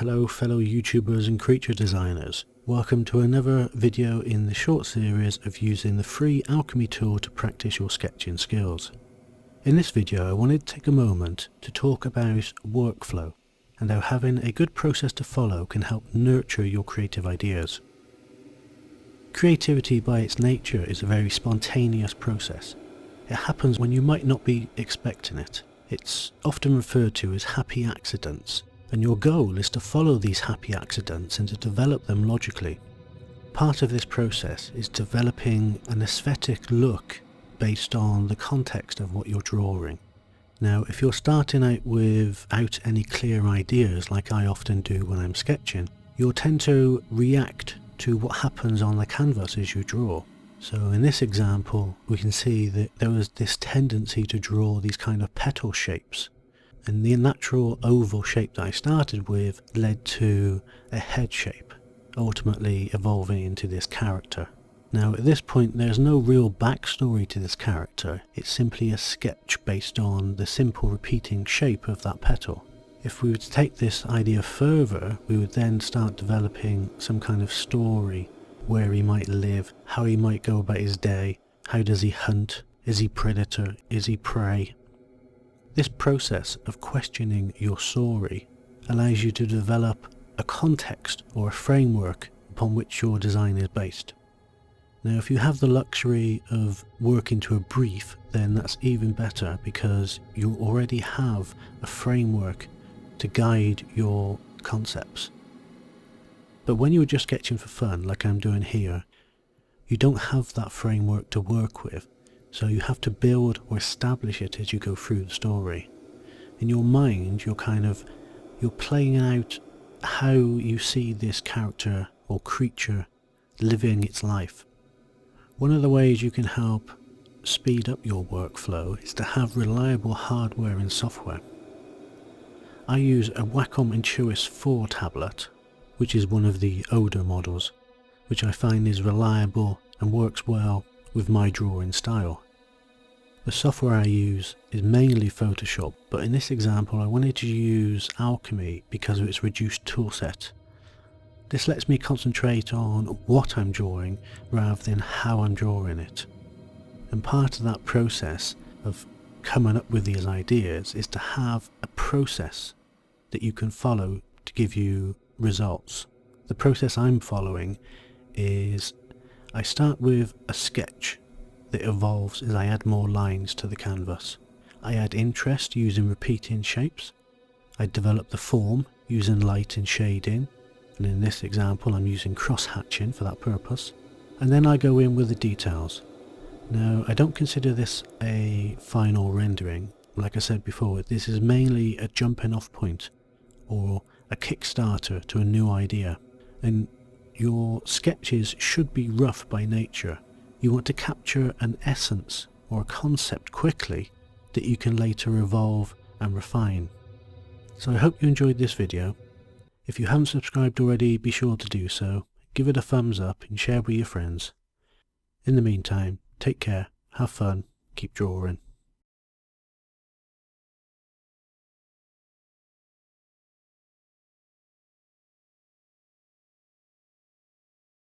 Hello fellow YouTubers and creature designers. Welcome to another video in the short series of using the free Alchemy tool to practice your sketching skills. In this video I wanted to take a moment to talk about workflow and how having a good process to follow can help nurture your creative ideas. Creativity by its nature is a very spontaneous process. It happens when you might not be expecting it. It's often referred to as happy accidents, and your goal is to follow these happy accidents and to develop them logically. Part of this process is developing an aesthetic look based on the context of what you're drawing. Now, if you're starting out without any clear ideas like I often do when I'm sketching, you'll tend to react to what happens on the canvas as you draw. So in this example we can see that there was this tendency to draw these kind of petal shapes, and the natural oval shape that I started with led to a head shape, ultimately evolving into this character. Now at this point there's no real backstory to this character, it's simply a sketch based on the simple repeating shape of that petal. If we were to take this idea further, we would then start developing some kind of story, where he might live, how he might go about his day, how does he hunt, is he predator, is he prey. This process of questioning your story allows you to develop a context or a framework upon which your design is based. Now if you have the luxury of working to a brief, then that's even better because you already have a framework to guide your concepts. But when you're just sketching for fun, like I'm doing here, you don't have that framework to work with, so you have to build or establish it as you go through the story. In your mind, you're playing out how you see this character or creature living its life. One of the ways you can help speed up your workflow is to have reliable hardware and software. I use a Wacom Intuos 4 tablet, which is one of the older models, which I find is reliable and works well with my drawing style. The software I use is mainly Photoshop, but in this example I wanted to use Alchemy because of its reduced toolset. This lets me concentrate on what I'm drawing rather than how I'm drawing it. And part of that process of coming up with these ideas is to have a process that you can follow to give you results. The process I'm following is I start with a sketch that evolves as I add more lines to the canvas. I add interest using repeating shapes. I develop the form using light and shading, and in this example I'm using cross-hatching for that purpose. And then I go in with the details. Now I don't consider this a final rendering. Like I said before, this is mainly a jumping off point or a kickstarter to a new idea, and your sketches should be rough by nature. You want to capture an essence or a concept quickly that you can later evolve and refine. So I hope you enjoyed this video. If you haven't subscribed already, be sure to do so, give it a thumbs up and share with your friends. In the meantime, take care, have fun, keep drawing.